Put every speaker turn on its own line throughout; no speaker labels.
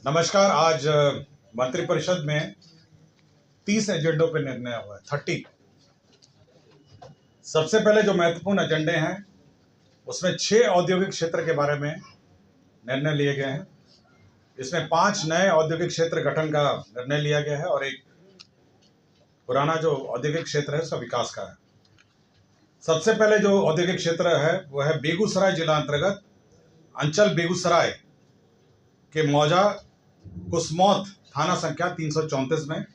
नमस्कार। आज मंत्रिपरिषद में 30 एजेंडों पर निर्णय हुआ है। 30। सबसे पहले जो महत्वपूर्ण एजेंडे हैं उसमें 6 औद्योगिक क्षेत्र के बारे में निर्णय लिए गए हैं। इसमें 5 नए औद्योगिक क्षेत्र गठन का निर्णय लिया गया है और एक पुराना जो औद्योगिक क्षेत्र है उसका विकास का है। सबसे पहले जो औद्योगिक क्षेत्र है वो है बेगूसराय जिला अंतर्गत अंचल बेगूसराय के मौजा कुसमौत थाना संख्या 334 में।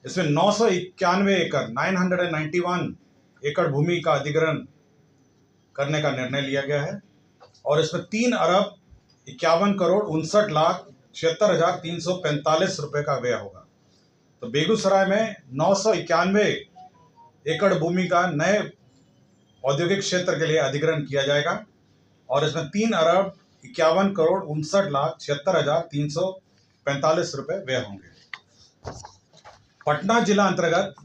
इसमें 991 एकड़ 991 एकड़ भूमि का अधिग्रहण करने का निर्णय लिया गया है और इसमें 3 अरब 51 करोड़ 59 लाख 76,345 रुपए का व्यय होगा। तो बेगूसराय में 991 एकड़ भूमि का नए औद्योगिक क्षेत्र के लिए अधिग्रहण किया जाएगा और इसमें 3 अरब 51 करोड़ 59 लाख 76,345 रुपए व्यय होंगे। पटना जिला अंतर्गत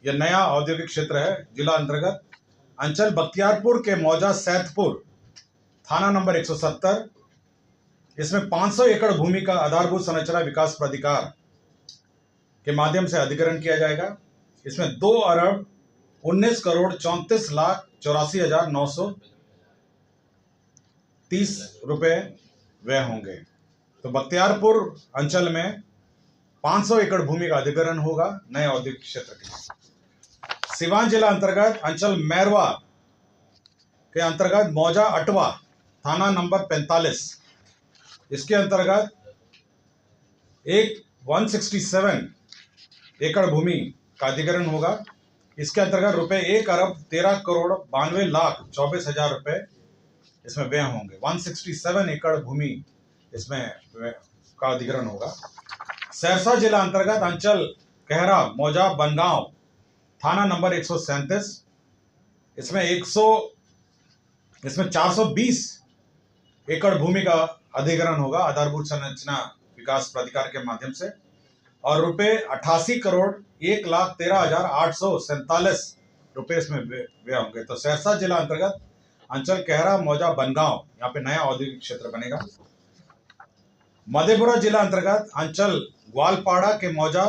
यह नया औद्योगिक क्षेत्र है। जिला अंतर्गत अंचल बख्तियारपुर के मौजा सैदपुर थाना नंबर 170। इसमें 500 एकड़ भूमि का आधारभूत संरचना विकास प्राधिकार के माध्यम से अधिग्रहण किया जाएगा। इसमें 2 अरब 19 करोड़ 34 लाख 84,930 रुपए व्यय होंगे। तो बख्तियारपुर अंचल में 500 एकड़ भूमि का अधिग्रहण होगा नए औद्योगिक क्षेत्र के लिए। सिवान जिला अंतर्गत अंचल मैरवा के अंतर्गत मौजा अटवा थाना नंबर 45। इसके अंतर्गत 167 एकड़ भूमि का अधिग्रहण होगा। इसके अंतर्गत रुपए 1 अरब 13 करोड़ 92 लाख 24,000 रुपए इसमें व्यय होंगे। 167 एकड़ भूमि इसमें का अधिग्रहण होगा। सहरसा जिला अंतर्गत अंचल कहरा मौजा बनगांव थाना नंबर 137। इसमें 420 एकड़ भूमि का अधिग्रहण होगा आधारभूत संरचना विकास प्राधिकार के माध्यम से और रुपए 88 करोड़ 1,13,847 रुपए इसमें व्यय होंगे। तो सहरसा जिला अंतर्गत अंचल कहरा मौजा बनगांव यहाँ पे नया औद्योगिक क्षेत्र बनेगा। मधेपुरा जिला अंतर्गत अंचल ग्वालपाड़ा के मौजा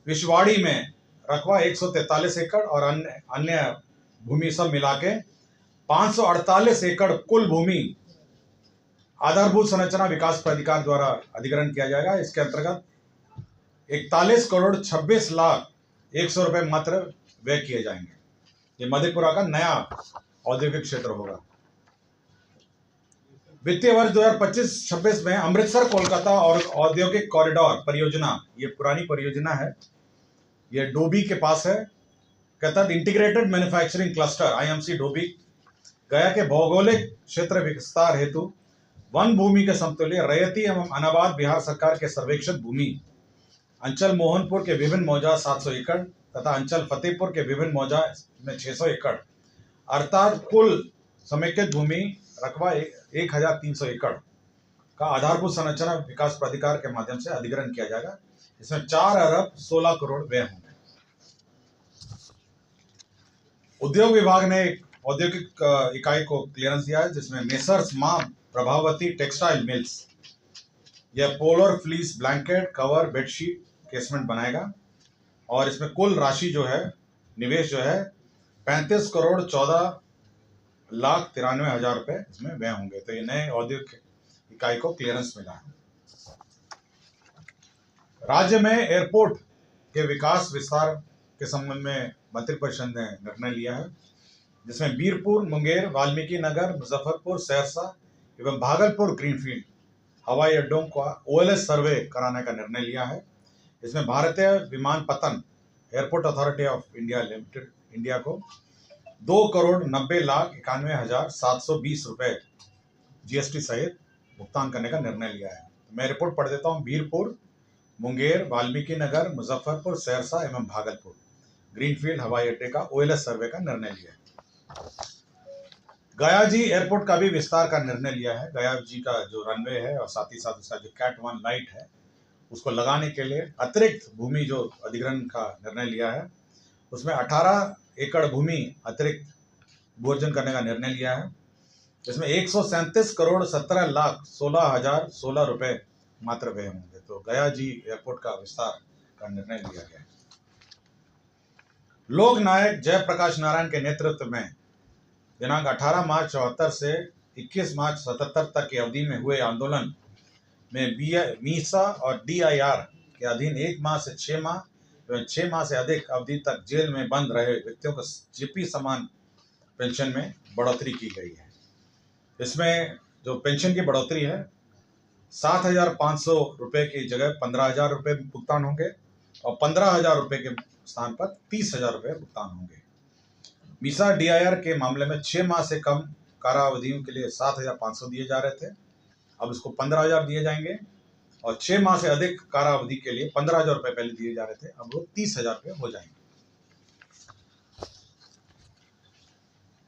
विश्वाड़ी में रकबा 143 एकड़ और अन्य भूमि सब मिला के 548 एकड़ कुल भूमि आधारभूत संरचना विकास प्राधिकार द्वारा अधिग्रहण किया जाएगा। इसके अंतर्गत 41 करोड़ 26 लाख 100 रुपए मात्र व्यय किए जाएंगे। ये मधेपुरा का नया औद्योगिक क्षेत्र होगा। वित्तीय वर्ष 2025-26 में अमृतसर कोलकाता और औद्योगिक कॉरिडोर परियोजना, ये पुरानी परियोजना है, ये डोबी के पास है। कहता है integrated manufacturing cluster IMC Dobby गया के भौगोलिक क्षेत्र विस्तार हेतु वन भूमि के समतुल्य रैयती एवं अनाबाद बिहार सरकार के सर्वेक्षित भूमि अंचल मोहनपुर के विभिन्न मौजा 700 एकड़ तथा अंचल फतेहपुर के विभिन्न मौजा में 600 एकड़ अर्थात कुल समेकित भूमि रकबा 1,300 एकड़ का आधारभूत संरचना विकास प्राधिकार के माध्यम से अधिग्रहण किया जाएगा। इसमें 4 अरब 16 करोड़ व्यय होंगे। उद्योग विभाग ने एक औद्योगिक इकाई को क्लियरेंस दिया है जिसमें मेसर्स मां प्रभावती टेक्सटाइल मिल्स यह polar fleece blanket cover bedsheet casement बनाएगा और इसमें कुल राशि जो है निवेश जो है 35 करोड़ 14 लाख 93,000 रुपए इसमें व्यय होंगे। तो ये नए औद्योगिक इकाई को क्लियरेंस मिला है। राज्य में एयरपोर्ट के विकास विस्तार के संबंध में मंत्रिपरिषद ने निर्णय लिया है जिसमें बीरपुर, मुंगेर, वाल्मीकि नगर, मुजफ्फरपुर, सहरसा एवं भागलपुर ग्रीनफील्ड हवाई अड्डों का ओएलएस सर्वे कराने का निर्णय लिया है। इसमें भारतीय विमानपत्तन airport authority of India limited India को 2 करोड़ 90 लाख 91,720 रुपए जीएसटी सहित भुगतान करने का निर्णय लिया है। मैं रिपोर्ट पढ़ देता हूँ। बीरपुर, मुंगेर, वाल्मीकि नगर, मुजफ्फरपुर, सहरसा एवं भागलपुर ग्रीनफील्ड हवाई अड्डे का ओएलएस सर्वे का निर्णय लिया है। गया जी एयरपोर्ट का भी विस्तार का निर्णय लिया है। गया जी का जो रनवे है और साथ ही साथ उसका जो कैट 1 लाइट है उसको लगाने के लिए अतिरिक्त भूमि जो अधिग्रहण का निर्णय लिया है उसमें 18 एकड़ भूमि अतिरिक्त भू अर्जन करने का निर्णय लिया है इसमें 137 करोड़ 17 लाख 16,016 रुपए मात्र व्यय होंगे। तो गया जी एयरपोर्ट का विस्तार का निर्णय लिया गया। लोक नायक जयप्रकाश नारायण के नेतृत्व में दिनांक 18 मार्च 74 से 21 मार्च 77 तक की अवधि में हुए आंदोलन में मीसा और DIR के अधीन 1 माह से 6 माह एवं 6 माह से अधिक अवधि तक जेल में बंद रहे व्यक्तियों को जीपी समान पेंशन में बढ़ोतरी की गई है। इसमें जो पेंशन की बढ़ोतरी है 7,500 रुपये की जगह 15,000 रुपये भुगतान होंगे और 15,000 रुपये के स्थान पर 30,000 रुपये भुगतान होंगे। मीसा DIR के मामले में 6 माह से कम कारावधियों के लिए 7,500 दिए जा रहे थे, अब इसको 15,000 दिए जाएंगे और 6 माह से अधिक कारावधि के लिए 15,000 रुपये पहले दिए जा रहे थे, अब वो 30,000 रुपये हो जाएंगे।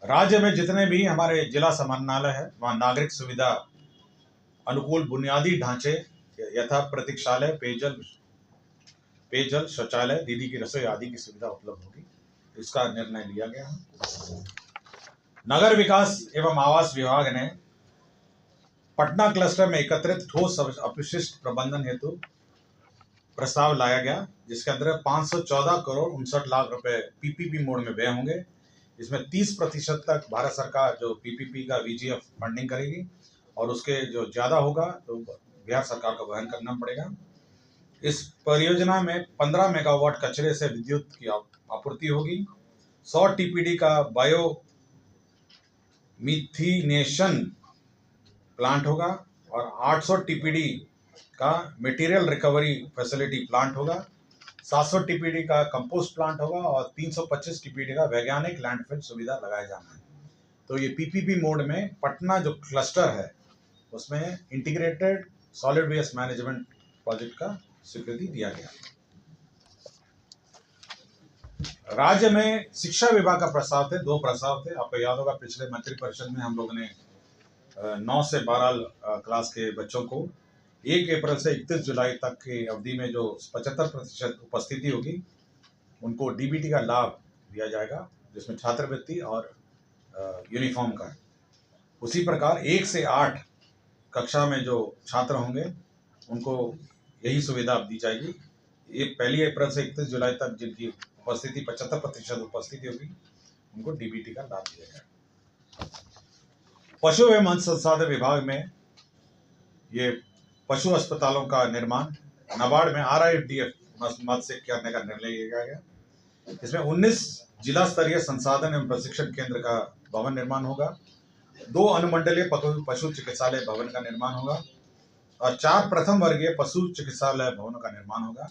राज्य में जितने भी हमारे जिला समाहरणालय है वहाँ नागरिक सुविधा अनुकूल बुनियादी ढांचे यथा प्रतीक्षालय, पेयजल, शौचालय, दीदी की रसोई आदि की सुविधा उपलब्ध होगी, इसका निर्णय लिया गया है। नगर विकास एवं आवास विभाग ने पटना क्लस्टर में एकत्रित ठोस अपशिष्ट प्रबंधन हेतु प्रस्ताव लाया गया, जिसके अंतर्गत 514 करोड़ 59 लाख रुपए PPP मोड में व्यय होंगे। इसमें 30% तक भारत सरकार जो PPP का VGF फंडिंग करेगी और उसके जो ज़्यादा होगा तो बिहार सरकार को वहन करना पड़ेगा। इस परियोजना में 15 मेगावाट कचरे से विद्युत की आपूर्ति होगी, 100 TPD का बायो मिथिनेशन प्लांट होगा और 800 TPD का मटेरियल रिकवरी फैसिलिटी प्लांट होगा, 700 TPD का कंपोस्ट प्लांट होगा और 325 TPD का वैज्ञानिक लैंडफिल सुविधा लगाया जाना है। तो ये PPP मोड में पटना जो क्लस्टर है उसमें integrated solid waste management project का स्वीकृति दिया गया। राज्य में शिक्षा विभाग का प्रस्ताव थे, 2 प्रस्ताव थे। आपको याद होगा पिछले मंत्रिपरिषद में हम लोगों ने 9 से 12 क्लास के बच्चों को 1 अप्रैल से 31 जुलाई तक की अवधि में जो 75% उपस्थिति होगी उनको DBT का लाभ दिया जाएगा, जिसमें छात्रवृत्ति और यूनिफॉर्म का। उसी प्रकार 1 से 8 कक्षा में जो छात्र होंगे उनको यही सुविधा दी जाएगी। ये 1 अप्रैल से 31 जुलाई तक जिनकी उपस्थिति 75% उपस्थिति होगी उनको DBT का लाभ दिया जाएगा। पशु एवं मत्स्य संसाधन विभाग में ये पशु अस्पतालों का निर्माण नाबार्ड में RIDF मद से करने का निर्णय लिया गया। इसमें 19 जिला स्तरीय संसाधन एवं प्रशिक्षण केंद्र का भवन निर्माण होगा, 2 अनुमंडलीय पशु चिकित्सालय भवन का निर्माण होगा और 4 प्रथम वर्गीय पशु चिकित्सालय भवनों का निर्माण होगा।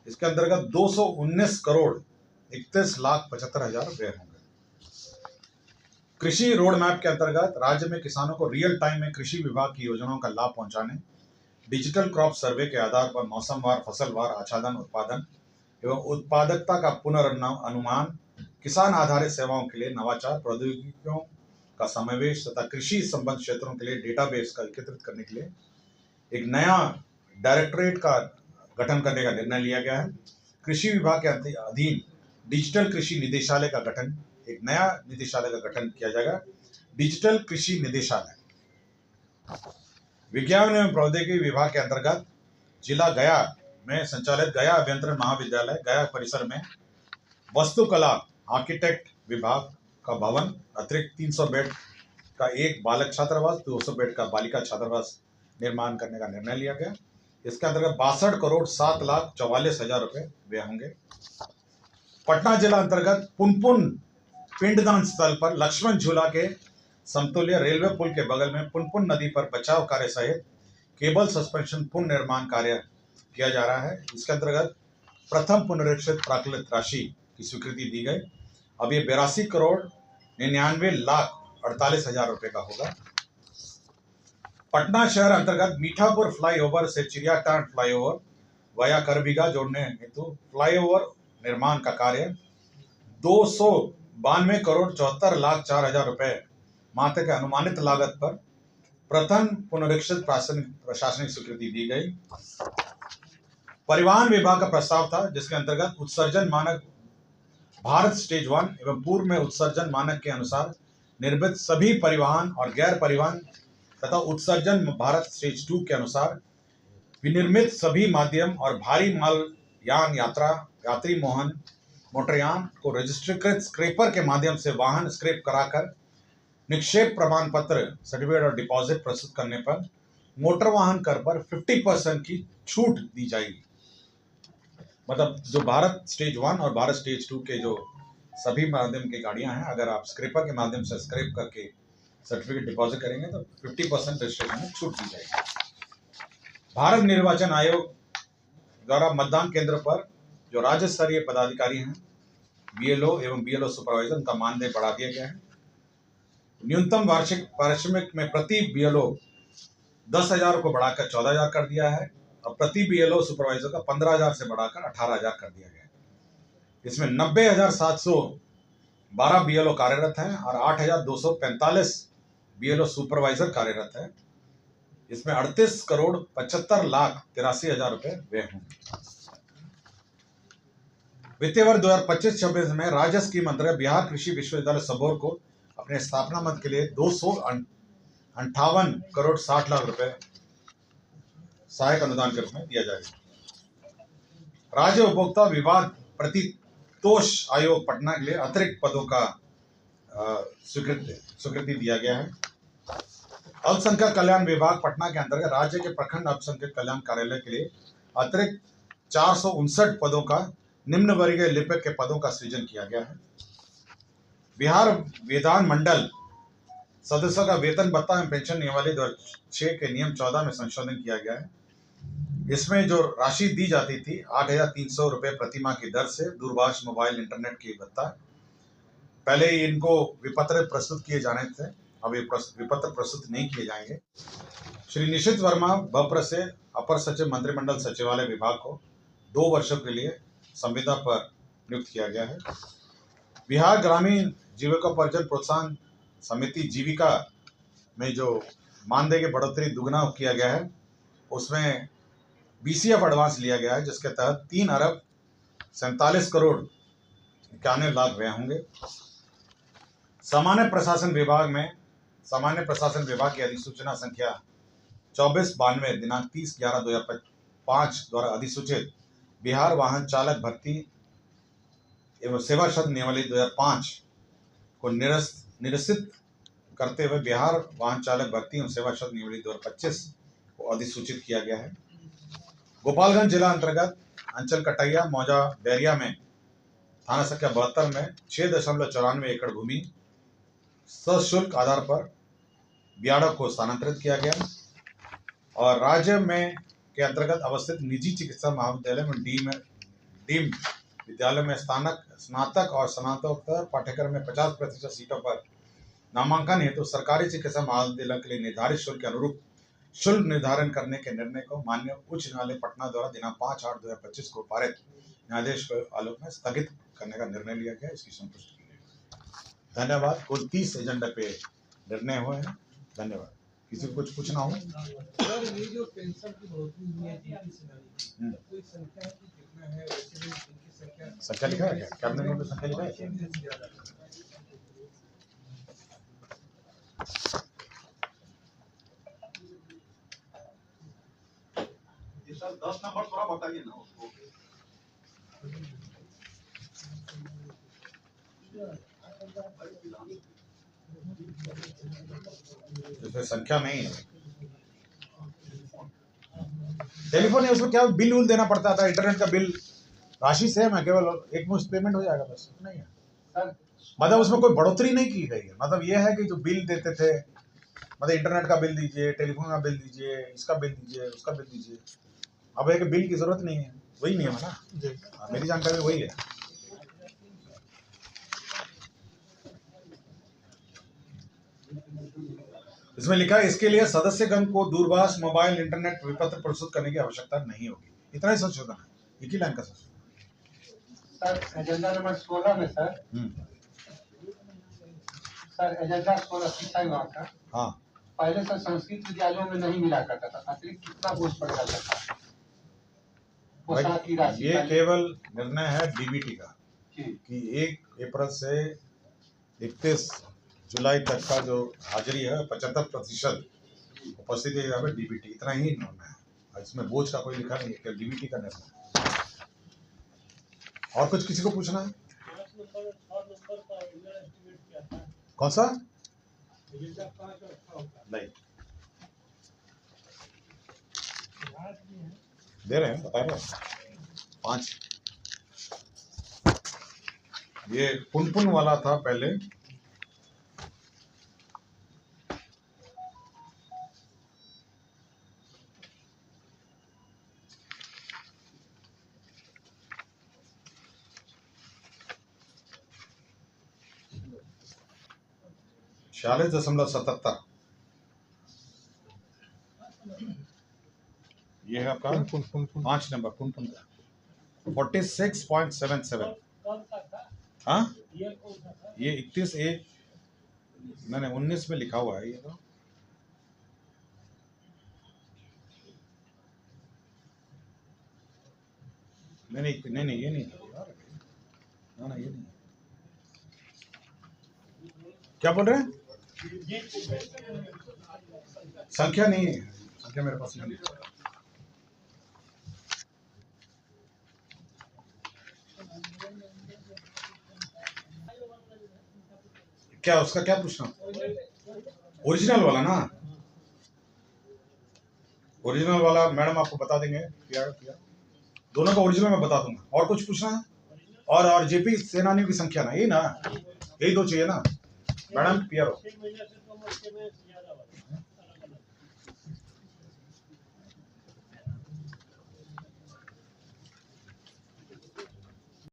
इसके अंतर्गत 219 करोड़ 31 लाख 75 हजार रुपये होंगे। कृषि रोड मैप के अंतर्गत राज्य में किसानों को रियल टाइम में कृषि विभाग की योजनाओं का लाभ पहुंचाने, डिजिटल क्रॉप सर्वे के आधार पर मौसमवार, फसलवार आच्छादन, उत्पादन एवं उत्पादकता का पुनर्अनुमान, किसान आधारित सेवाओं के लिए नवाचार, प्रौद्योगिकियों का समावेश तथा कृषि संबंध क्षेत्रों के लिए डेटाबेस का एकत्रित करने के लिए एक नया डायरेक्टरेट का गठन करने का निर्णय लिया गया है। कृषि विभाग के अधीन डिजिटल कृषि निदेशालय का गठन, एक नया निदेशालय का गठन किया जाएगा, डिजिटल कृषि निदेशालय। विज्ञान एवं प्रौद्योगिकी विभाग के अंतर्गत जिला गया में संचालित गया अभियंत्रण महाविद्यालय गया परिसर में वास्तुकला आर्किटेक्ट विभाग का भवन, अतिरिक्त 300 बेड का एक बालक छात्रावास, 200 बेड का बालिका छात्रावास निर्माण करने का निर्णय लिया गया। इसके अंतर्गत 62 करोड़ 7 लाख 44 हजार रुपये व्यय होंगे। पटना जिला अंतर्गत पुनपुन पिंडदान स्थल पर लक्ष्मण झूला के समतुल्य रेलवे पुल के बगल में पुनपुन नदी पर बचाव कार्य सहित केबल सस्पेंशन पुनर्निर्माण कार्य किया जा रहा है। इसके अंतर्गत प्रथम पुनरीक्षित प्राकृत राशि की स्वीकृति दी गई। अब ये 82 करोड़ 99 लाख 48 हजार रुपये का होगा। पटना शहर अंतर्गत मीठापुर फ्लाईओवर से चिड़ियाटांड फ्लाईओवर वाया करबीघा जोड़ने हेतु फ्लाईओवर निर्माण का कार्य 292 करोड़ 74 लाख 4 हजार रुपये मात्र के अनुमानित लागत पर प्रथम पुनरीक्षित प्रशासनिक स्वीकृति दी गई। परिवहन विभाग का प्रस्ताव था, जिसके अंतर्गत उत्सर्जन मानक भारत स्टेज 1 एवं पूर्व में उत्सर्जन मानक के अनुसार निर्मित सभी परिवहन और गैर परिवहन तथा उत्सर्जन भारत स्टेज 2 के अनुसार विनिर्मित सभी माध्यम और भारी माल यान यात्री मोटरयान को रजिस्ट्रीकृत स्क्रैपर के माध्यम से वाहन स्क्रैप कराकर निक्षेप प्रमाण पत्र सर्टिफिकेट और डिपॉजिट प्रस्तुत करने पर मोटर वाहन कर पर 50% की छूट दी जाएगी। मतलब जो भारत स्टेज 1 और भारत स्टेज 2 के जो सभी माध्यम की गाड़ियां हैं, अगर आप स्क्रैपर के माध्यम से स्क्रैप करके सर्टिफिकेट डिपॉजिट करेंगे तो 50% रजिस्ट्रेशन में छूट दी जाएगी। भारत निर्वाचन आयोग द्वारा मतदान केंद्र पर जो राज्य स्तरीय पदाधिकारी हैं, बीएलओ एवं बीएलओ सुपरवाइजर, उनका मानदेय बढ़ा दिया गया है। न्यूनतम वार्षिक पारिश्रमिक में प्रति बीएलओ 10,000 को बढ़ाकर 14,000 कर दिया है और प्रति बीएलओ सुपरवाइजर का 15,000 से बढ़ाकर 18,000 कर दिया गया है। इसमें 90,712 बीएलओ कार्यरत हैं और 8,245 बीएलओ सुपरवाइजर कार्यरत है। इसमें 38,75,83,000 रुपए व्यय होंगे। वित्तीय वर्ष 2025-26 में राज्य स्कीम अंतर्गत बिहार कृषि विश्वविद्यालय सबौर को अपने स्थापना मद के लिए 258 करोड़ 60 लाख रुपए सहायक अनुदान के रूप में दिया जाएगा। राज्य उपभोक्ता विवाद प्रतितोष आयोग पटना के लिए अतिरिक्त पदों का स्वीकृति दिया गया है। अल्पसंख्यक कल्याण विभाग पटना के अंतर्गत राज्य के प्रखंड अल्पसंख्यक कल्याण कार्यालय के लिए अतिरिक्त 459 पदों का निम्न वर्गीय लिपिक के पदों का सृजन किया गया है। बिहार विधान मंडल सदस्यों का वेतन भत्ता एवं पेंशन नियमावली 2006 के नियम 14 में संशोधन किया गया है। इसमें जो राशि दी जाती थी 8,300 रुपये प्रतिमाह की दर से दूरभाष मोबाइल इंटरनेट की भत्ता, पहले ही इनको विपत्र प्रस्तुत किए जाने थे, अब ये विपत्र प्रस्तुत नहीं किए जाएंगे। श्री निशित वर्मा बप्र से अपर सचिव मंत्रिमंडल सचिवालय विभाग को 2 वर्षों के लिए संविदा पर नियुक्त किया गया है। बिहार ग्रामीण जीविकोपार्जन प्रोत्साहन समिति जीविका में जो मानदेय की बढ़ोतरी दुगना किया गया है, उसमें बीसीएफ एडवांस लिया गया है, जिसके तहत 3,47 करोड़ 91 लाख व्यय होंगे। सामान्य प्रशासन विभाग की अधिसूचना संख्या 2492 दिनांक 30/11/2005 द्वारा अधिसूचित बिहार वाहन चालक भर्ती एवं सेवा शर्त नियमावली 2005 को निरसित करते हुए बिहार वाहन चालक भर्ती एवं सेवा शर्त नियमावली 2025 को अधिसूचित किया गया है। गोपालगंज जिला अंतर्गत अंचल कटैया मौजा बैरिया में थाना संख्या 72 में 6.94 एकड़ भूमि सशुल्क आधार पर बियाडा को स्थानांतरित किया गया और राज्य में के अंतर्गत अवस्थित निजी चिकित्सा महाविद्यालय में डीम्ड विद्यालय में स्नातक और स्नातकोत्तर पाठ्यक्रम में 50% सीटों पर नामांकन हेतु सरकारी चिकित्सा महाविद्यालय के लिए निर्धारित शुल्क के अनुरूप शुल्क निर्धारण करने के निर्णय को माननीय उच्च न्यायालय पटना द्वारा दिनांक 5/8/2025 को पारित न्यायाधीश के आलोक में स्थगित करने का निर्णय लिया गया। इसकी संतुष्टि के लिए धन्यवाद। कुल 30 एजेंडा पे निर्णय हुए हैं। धन्यवाद। किसी को कुछ पूछना हो?
सर, ये जो पेंशन की बढ़ोतरी हुई है कोई संख्या की कितना है, वैसे भी इनकी
संख्या लिखा है क्या? कैबिनेट में संख्या लिखा है क्या? ये सर 10 नंबर थोड़ा बताइए ना उसको। इसमें संख्या नहीं है। टेलीफोन है, उसमें क्या बिल उल देना पड़ता था? इंटरनेट का बिल राशि सेम है, केवल एक मुश्त पेमेंट हो जाएगा बस, नहीं है सर। मतलब उसमें कोई बढ़ोतरी नहीं की गई है। मतलब ये है कि जो बिल देते थे, मतलब इंटरनेट का बिल दीजिए, टेलीफोन का बिल दीजिए, इसका बिल दीजिए, उसका बिल दीजिए, अब एक बिल की जरूरत नहीं है। वही नियम है ना जी। मेरी जानकारी वही है। इसमें लिखा है इसके लिए सदस्यगण को दूरभाष मोबाइल इंटरनेट विपत्र प्रस्तुत करने की आवश्यकता नहीं होगी। इतना ही संशोधन है, एक ही लाइन का संशोधन।
सर एजेंडा नंबर 16 में सर एजेंडा 16 शिक्षा विभाग का, हाँ, पहले से संस्कृत विद्यालयों में नहीं मिला करता था, अतिरिक्त कितना बोझ पड़ेगा सरकार?
ये केवल निर्णय है डीबीटी का कि 1 अप्रैल से 31 जुलाई तक का जो हाजिरी है 75% उपस्थिति है डीबीटी, इतना ही निर्णय है। इसमें बोझ का कोई लिखा नहीं है, केवल डीबीटी का निर्णय। और कुछ किसी को पूछना है? कौन सा? नहीं दे रहे हैं, बता रहे हैं 5। ये पुनपुन वाला था पहले, $46.77। ये है आपका 5 नंबर पुनपुन का 46.77। हाँ ये 31/1 मैंने 19 में लिखा हुआ है ये तो। नहीं ये नहीं यार, ना ये नहीं। क्या बोल रहे हैं? संख्या नहीं है, संख्या मेरे पास नहीं है। क्या उसका क्या पूछना? ओरिजिनल वाला ना, ओरिजिनल वाला मैडम आपको बता देंगे क्या दोनों का ओरिजिनल मैं बता दूंगा। और कुछ पूछना है? और जेपी सेनानियों की संख्या ना, यही ना, यही 2 चाहिए ना मैडम? पियर